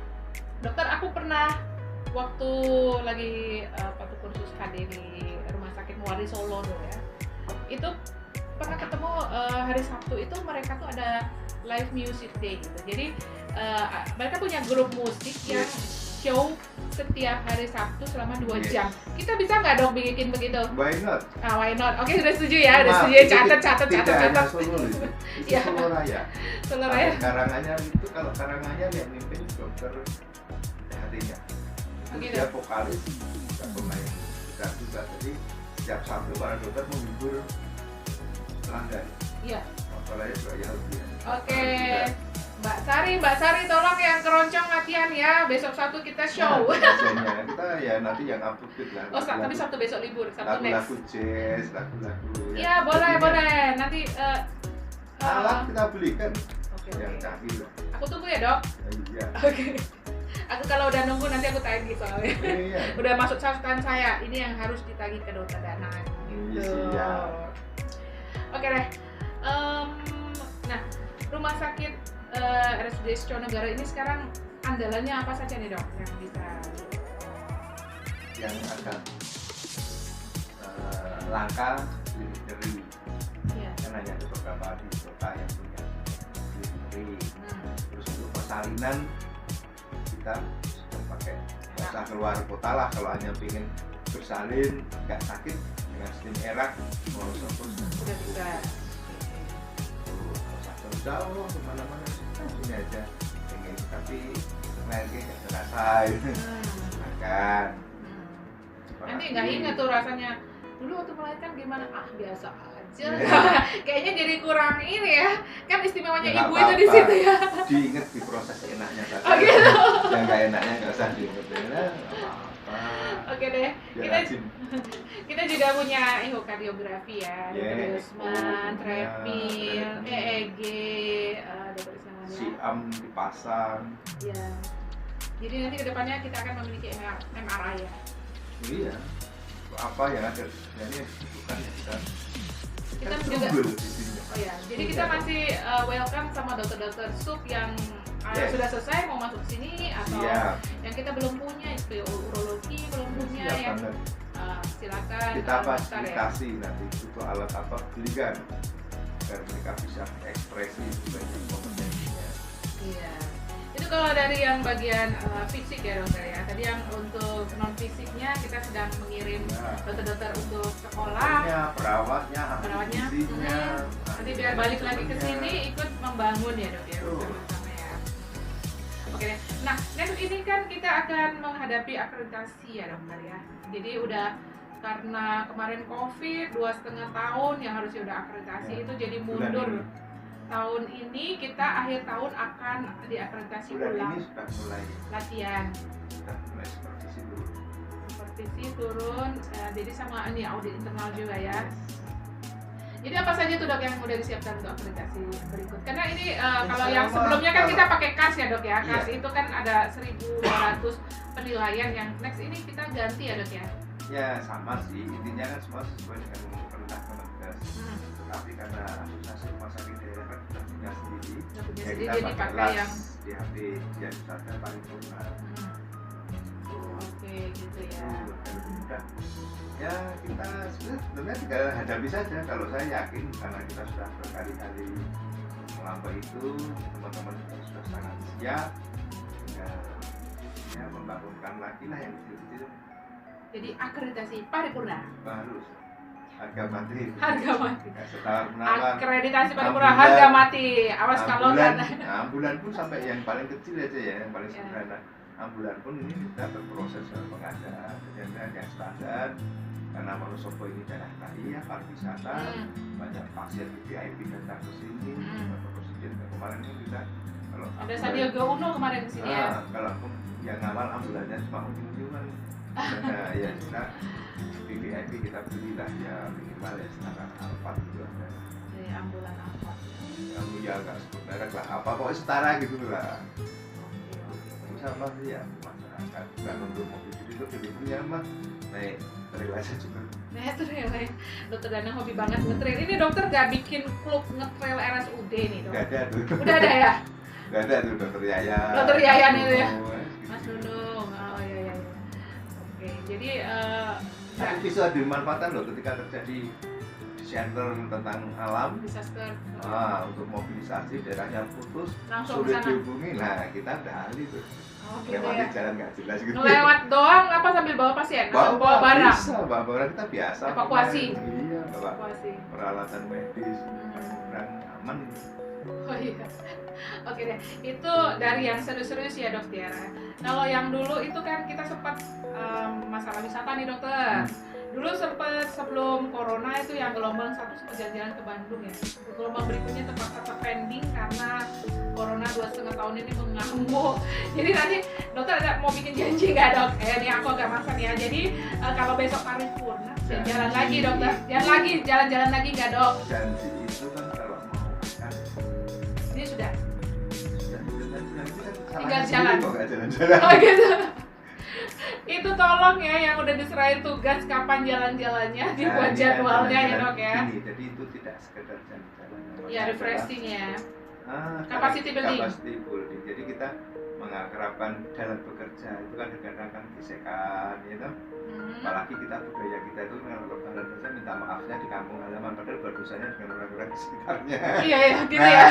dokter, aku pernah waktu lagi waktu kursus HD di Rumah Sakit Muari Solo tuh ya, itu pernah ketemu hari Sabtu itu mereka tuh ada live music day gitu. Jadi mereka punya grup musik yang show setiap hari Sabtu selama 2 jam. Kita bisa nggak dong bikin begitu? Why not? Why not? Oke, sudah setuju ya, udah setuju. Catat. Tidak hanya Solo itu Ya. Solo Raya. Solo Raya. Karanganyar itu, kalau Karanganyar yang mimpin dokter THT-nya. Itu Gitu. dia vokalis, juga pemain gitar juga. Jadi setiap Sabtu para dokter menghibur pelanggan. Iya. Masalahnya juga ya lebih. Oke. Mbak Sari tolong yang keroncong latihan ya. Besok Sabtu kita show. Biasanya kita ya nanti yang update lah. Oh, tapi Sabtu besok libur, Sabtu next. Lagu-lagu jazz, lagu-lagu. Iya, boleh. Nanti Alat kita belikan Oke. yang canggih lah. Aku tunggu ya, Dok. Iya. Oke. Aku kalau udah nunggu nanti aku tagih soalnya. Iya. Udah masuk catatan saya. Ini yang harus ditagih ke dokter Dana. Gitu. Iya. Oke deh. Nah, rumah sakit RSUD Suconegara ini sekarang andalannya apa saja nih, Dok? Yang bisa Yang agak langka delivery. Iya. Kan hanya ada beberapa di kota yang punya delivery. Terus untuk persalinan kita sudah pakai, nggak usah keluar kota lah kalau hanya ingin bersalin nggak sakit dengan steam erak mau support Udah bisa. nggak usah jauh kemana-mana sini aja pengen, tapi lagi nggak terasa makan. Nanti nggak ingat tuh rasanya. Dulu waktu melahirkan gimana? Biasa aja. Kayaknya jadi kurang ini ya. Kan istimewanya Ya, ibu nggak itu di apa-apa. situ ya. Diinget di proses enaknya saja. Oh, gitu. Yang nggak enaknya nggak usah diinget ya, nggak apa-apa. Oke deh. Biar Kita rajin. kita juga punya ehokardiografi ya, Yeah. Usman, Oh, Trepil, ya, EEG, ada namanya. Siam dipasang. Ya. Jadi nanti kedepannya kita akan memiliki MRI ya. Iya. Apa yang ada? Ini bukan kita. Kita Kan juga. tunggu di sini. Oh ya, jadi kita masih welcome sama dokter-dokter sub yang sudah selesai mau masuk sini atau yang kita belum punya itu urologi belum punya ya. Silakan kita fasilitasi nanti itu alat apa belikan agar mereka bisa ekspresi sebagai kompetensinya. Iya. Itu kalau dari yang bagian fisik ya dokter ya. Tadi yang untuk non fisiknya kita sedang mengirim dokter-dokter untuk sekolah. Perawatnya. Nanti biar balik lagi ke sini ikut membangun ya dok ya. Sama ya. Oke deh. Nah next ini kan kita akan menghadapi akreditasi ya dokter ya. Jadi udah karena kemarin COVID 2,5 tahun yang harusnya udah akreditasi itu jadi mundur. Tahun ini kita akhir tahun akan diakreditasi ulang. Ini sudah mulai latihan. Sudah mulai supervisi turun. Jadi sama ini audit internal juga ya. Jadi apa saja tuh dok yang udah disiapkan untuk akreditasi berikut? Karena ini kalau yang sebelumnya kan kita pakai KAS ya dok ya. KAS itu kan ada 1.200 penilaian, yang next ini kita ganti ya dok ya. Ya sama sih, intinya kan semua sesuai dengan perintah Kemenkes. Tapi karena asosiasi rumah sakit daerah kan sudah punya sendiri, ya kita pakai yang DHP yang ada paripurna. Oke gitu ya. Mudah. Ya kita sebenarnya tinggal hadapi saja. Kalau saya yakin karena kita sudah berkali-kali melampaui itu, teman-teman sudah sangat siap. Ya membangunkan lagi lah yang kecil-kecil. Jadi akreditasi paripurna harus harga mati. Akreditasi paripurna harga mati. Awas kalau ambulan pun sampai yang paling kecil aja ya, yang paling sederhana. Ambulan pun ini kita berproses pengadaan, kemudian yang standar. Karena Wonosobo ini daerah kaya, pariwisata, banyak pasien VIP datang ke sini. Presiden kemarin ini kita kalau ada Sandiaga Uno kemarin ke sini ya. Kalau yang ngawal ambulannya cuma ujung-ujungan. Nah, ya kita VIP kita belilah ya minimal ya setara Alphard gitu ada. Jadi ambulan Alphard. Kamu ya nggak sebut merek lah, apa pokoknya setara gitu lah. Sama sih ya masyarakat nggak untuk mobil itu punya mah naik trail aja juga. Nah trail ya, dokter Danang hobi banget ngetrail. Ini dokter nggak bikin klub ngetrail RSUD nih dok? Nggak ada tuh. Udah ada ya? Nggak ada tuh dokter Yayan. Dokter Yayan itu ya. Mas Nunung, oh iya. Oke, jadi tapi bisa dimanfaatkan loh ketika terjadi disaster tentang alam, disaster. Untuk mobilisasi daerahnya putus, langsung sulit dihubungi. Nah kita udah ahli tuh. Gitu lewat ya. jalan nggak jelas gitu. Lewat doang apa sambil bawa pasien? Bawa barang. Bisa, bawa barang kita biasa. Evakuasi. Iya, bawa evakuasi. Peralatan medis, dan aman. Oh iya. Oke deh, itu dari yang serius-serius ya dok Tiara. Kalau yang dulu itu kan kita sempat masalah wisata nih dokter. Dulu sempat sebelum corona itu yang gelombang 1 sempat jalan-jalan ke Bandung ya. Gelombang berikutnya terpaksa pending karena corona 2,5 tahun ini mengamuk. Jadi nanti dokter ada mau bikin janji nggak dok? Ini aku agak makan ya. Jadi kalau besok paripurna jalan lagi dokter. Jalan-jalan lagi nggak dok? Janji itu kan kalau mau makan. Ini sudah. Tinggal jalan. Jalan-jalan. Oh gitu. Itu tolong ya yang udah diserahin tugas kapan jalan-jalannya dibuat jadwalnya ya dok ya. Jadi itu tidak sekedar jalan-jalan. Ya refreshing ya. Capacity building. Jadi kita mengakrabkan dalam bekerja itu kan kadang-kadang gesekan gitu. Apalagi kita budaya kita itu kalau lebaran saja minta maafnya di kampung halaman padahal berdosanya dengan orang-orang di sekitarnya. Iya gitu ya.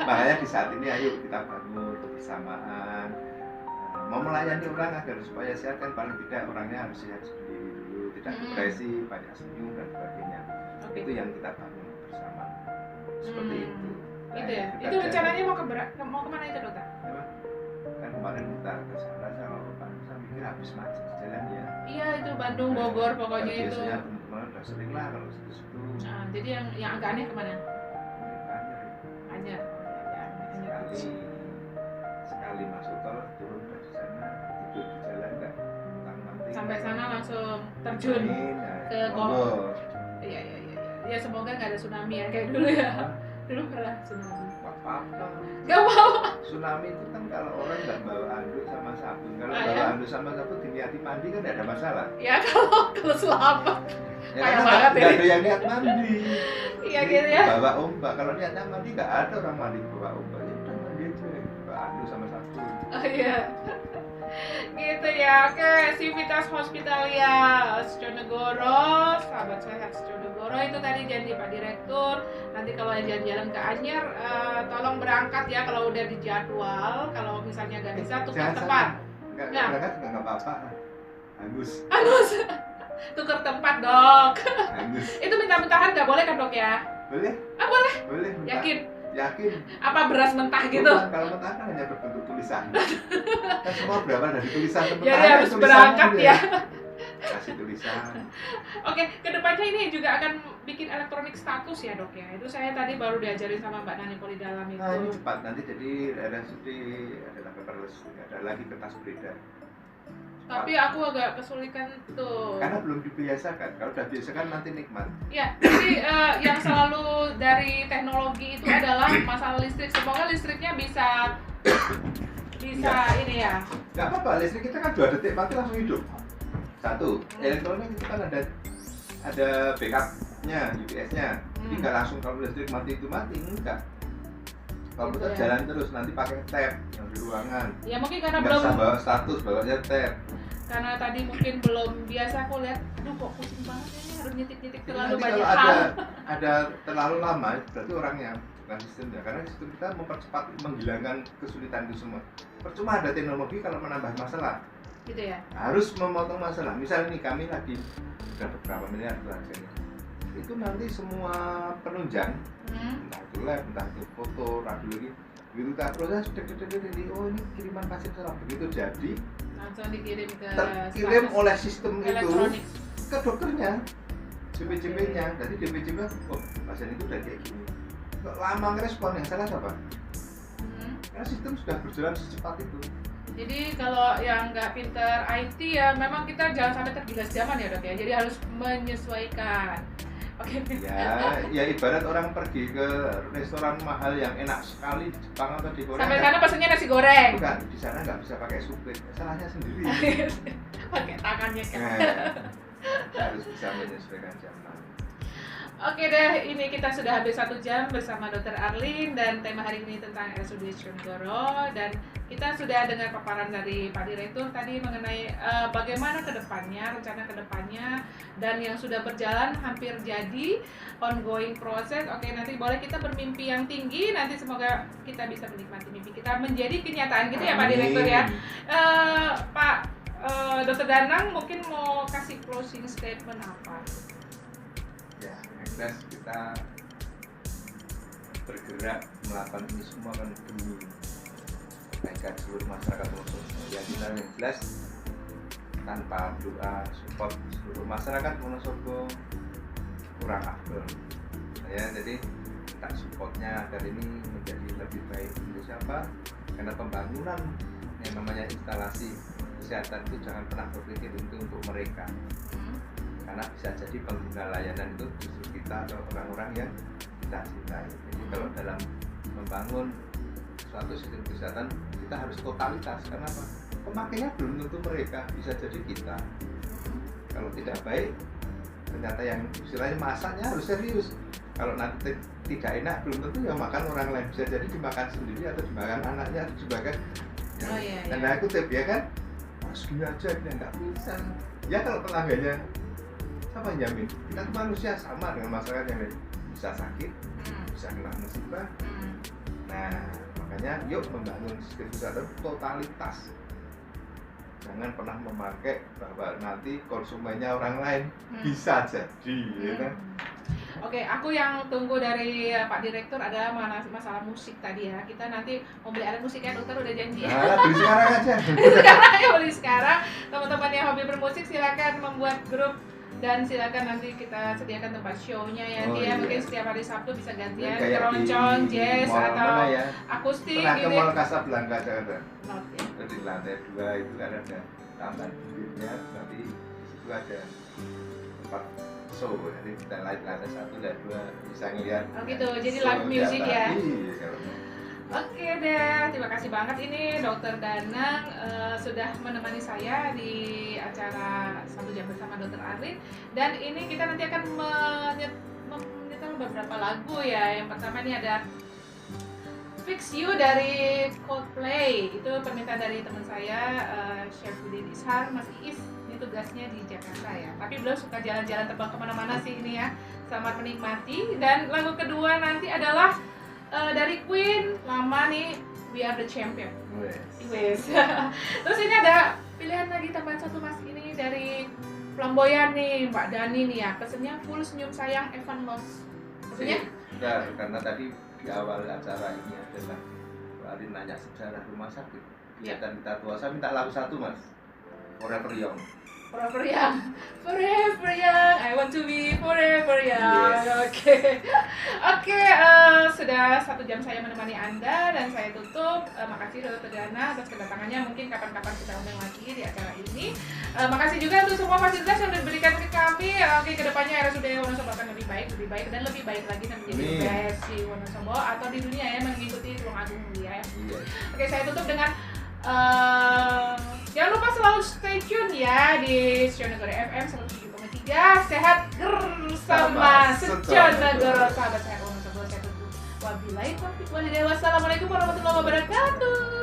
Makanya di saat ini ayo kita bangun kebersamaan. Mau melayani orang agar supaya sehat kan paling tidak orangnya harus sehat sendiri dulu, tidak depresi, banyak senyum dan sebagainya. Itu yang kita bangun bersama. Seperti itu. Gitu ya. Itu rencananya mau kemana itu dokter? Kan kemarin kita ke sana saya mikir habis macet di jalan ya. Iya itu Bandung, Bogor pokoknya itu. Biasanya teman-teman udah sering lah kalau situ. Jadi yang agak aneh kemana? Anyer. Sekali masuk tol turun dari sana tidur di jalan nggak sampai sana langsung terjun ke kolong. Iya. Ya semoga nggak ada tsunami ya kayak dulu ya. Dulu pernah tsunami. Apa-apa. Gak mau. Tsunami itu kan kalau orang nggak bawa anduk sama sabun. Kalau bawa anduk sama sabun diniati mandi kan nggak ada masalah. Ya kalau selamat. Ya, kayak banget nggak ada yang niat mandi. Iya gitu ya. Bawa ombak. Kalau niatnya mandi nggak ada orang mandi bawa ombak. Ya udah mandi aja. anu sama satu. Oh iya. Gitu ya. Oke, Civitas Hospitalia Seconegoro, sahabat sehat Seconegoro, itu tadi janji Pak Direktur. Nanti kalau jalan-jalan ke Anyer, tolong berangkat ya kalau udah dijadwal. Kalau misalnya nggak bisa tukar tempat. Nggak berangkat nggak apa-apa. Angus. Tukar tempat, Dok. Angus. Itu minta-mentahan nggak boleh kan, Dok ya? Boleh. Boleh. Boleh. Yakin? Yakin. Apa beras mentah gitu? Bukan, kalau mentah kan hanya berbentuk tulisan. Kan semua berapa dari tulisan teman. Jadi harus berangkat ya. Kasih tulisan. Oke, kedepannya ini juga akan bikin elektronik status ya, Dok ya. Itu saya tadi baru diajarin sama Mbak Nani Poli dalam itu. Nah, ini cepat nanti jadi RSUD adalah paperless, ada lagi kertas beredar. Tapi aku agak kesulitan tuh. Karena belum dibiasakan. Kalau udah biasa kan nanti nikmat. Ya, jadi yang selalu dari teknologi itu adalah masalah listrik. Semoga listriknya bisa ini ya. Nggak apa-apa, listrik kita kan 2 detik mati langsung hidup. Satu, elektronik itu kan ada backupnya, UPS-nya. Jadi nggak langsung kalau listrik mati itu mati, enggak. Kalau kita jalan terus nanti pakai tab yang di ruangan. Ya mungkin karena nggak belum bisa bawa status, bawanya tab. Karena tadi mungkin belum biasa, aku lihat, aduh kok pusing banget ini harus nyetik-nyetik terlalu Nanti banyak kalau hal. ada terlalu lama, berarti orangnya bukan sistemnya. Karena sistem kita mempercepat, menghilangkan kesulitan itu semua. Percuma ada teknologi kalau menambah masalah. Gitu ya. Harus memotong masalah. Misalnya nih kami lagi sudah beberapa miliar harganya. Itu nanti semua penunjang, entah itu lab, entah itu foto, radiologi, begitu tak proses, oh ini kiriman pasien salah, begitu jadi langsung dikirim ke terkirim oleh sistem elektronik itu ke dokternya, DPJP-nya. Jadi DPJP, oh pasien itu udah kayak gini. Kok lama ngerespon, yang salah siapa? Karena sistem sudah berjalan secepat itu. Jadi kalau yang nggak pinter IT ya memang kita jangan sampai tergilas zaman ya, Dok ya. Jadi harus menyesuaikan. Oke. Ya ibarat orang pergi ke restoran mahal yang enak sekali di Jepang atau di Korea. Sampai sana pesennya nasi goreng. Bukan, di sana nggak bisa pakai supir, salahnya sendiri. Pakai tangannya kan. Harus bisa menyesuaikan zaman. Oke deh, ini kita sudah habis 1 jam bersama Dr. Arlin dan tema hari ini tentang RSUD Seconegoro, dan kita sudah dengar paparan dari Pak Direktur tadi mengenai bagaimana kedepannya, rencana kedepannya, dan yang sudah berjalan hampir jadi ongoing proses. Oke, nanti boleh kita bermimpi yang tinggi, nanti semoga kita bisa menikmati mimpi kita menjadi kenyataan gitu ya Pak Direktur ya. Pak Dr. Danang mungkin mau kasih closing statement apa? Ya, yang jelas kita bergerak melakukan ini semua kan demi kebaikan seluruh masyarakat Wonosobo. Ya kita yang jelas tanpa doa support seluruh masyarakat Wonosobo kurang afdol. Ya, jadi minta supportnya agar ini menjadi lebih baik untuk siapa? Karena pembangunan yang namanya instalasi kesehatan itu jangan pernah berpikir untuk mereka. Karena bisa jadi pengguna layanan itu justru kita atau orang-orang yang kita cintai. Jadi kalau dalam membangun suatu sistem kesehatan kita harus totalitas. Karena apa? Pemakainya belum tentu mereka, bisa jadi kita. Kalau tidak baik, ternyata yang istilahnya masaknya harus serius. Kalau nanti tidak enak, belum tentu yang makan orang lain, bisa jadi dimakan sendiri atau dimakan anaknya atau dimakan. Karena aku tip ya kan, segini aja nggak bisa. Ya kalau tetangganya siapa yang jamin? Kita tuh manusia sama dengan masyarakat yang lain, bisa sakit, bisa kena musibah. Nah, makanya yuk membangun sistem kesehatan totalitas. Jangan pernah memakai bahwa nanti konsumennya orang lain, bisa jadi, ya kan? Oke, aku yang tunggu dari Pak Direktur adalah masalah musik tadi ya. Kita nanti mau beli alat musik ya, Dokter udah janji. Nah, beli sekarang aja. Beli sekarang. Teman-teman yang hobi bermusik silakan membuat grup dan silakan nanti kita sediakan tempat show-nya ya. Mungkin setiap hari Sabtu bisa gantian keroncong, jazz atau ya? Akustik pernah gitu. Ke Mall Casablanca Jakarta. Ya. Di lantai 2 itu kan ada taman bibirnya, nanti itu ada tempat show. Jadi kita lantai 1 dan 2 bisa ngeliat. Oh gitu, jadi live music ya. Oke deh, terima kasih banget ini Dr. Danang sudah menemani saya di acara 1 jam bersama Dr. Arlin. Dan ini kita nanti akan menyetel beberapa lagu ya. Yang pertama ini ada Fix You dari Coldplay. Itu permintaan dari teman saya, Chef Udin Ishar, Mas Iis. Ini tugasnya di Jakarta ya. Tapi beliau suka jalan-jalan terbang kemana-mana sih ini ya. Selamat menikmati. Dan lagu kedua nanti adalah dari Queen, lama nih, We Are The Champion. Wes. Terus ini ada pilihan lagi tambahan satu Mas, ini dari Flamboyan nih, Mbak Dani nih ya. Pesennya full senyum sayang Evan Loss. Pesennya? Benar, karena tadi di awal acara ini adalah Mbak Arin nanya sejarah rumah sakit. Kegiatan kita tua, saya minta lagu satu Mas, Forever Young. Forever Young, Forever Young, I want to be Forever Young. Yes. Oke, sudah 1 jam saya menemani Anda dan saya tutup. Makasih Dr. Gana atas kedatangannya. Mungkin kapan-kapan kita undang lagi di acara ini. Makasih juga untuk semua fasilitas yang diberikan ke kami. Oke, kedepannya RSUD Wonosobo akan lebih baik dan lebih baik lagi dan menjadi the best di Wonosobo atau di dunia ya, mengikuti Tulung Agung ya. Oke, saya tutup dengan jangan lupa selalu stay tune ya di Seconagoro FM 107,3. Sehat bersama Seconagoro, sahabat sehat Wonosobo. Saya tutup. Wabillahi taufiq walhidayah. Wassalamualaikum warahmatullahi wabarakatuh.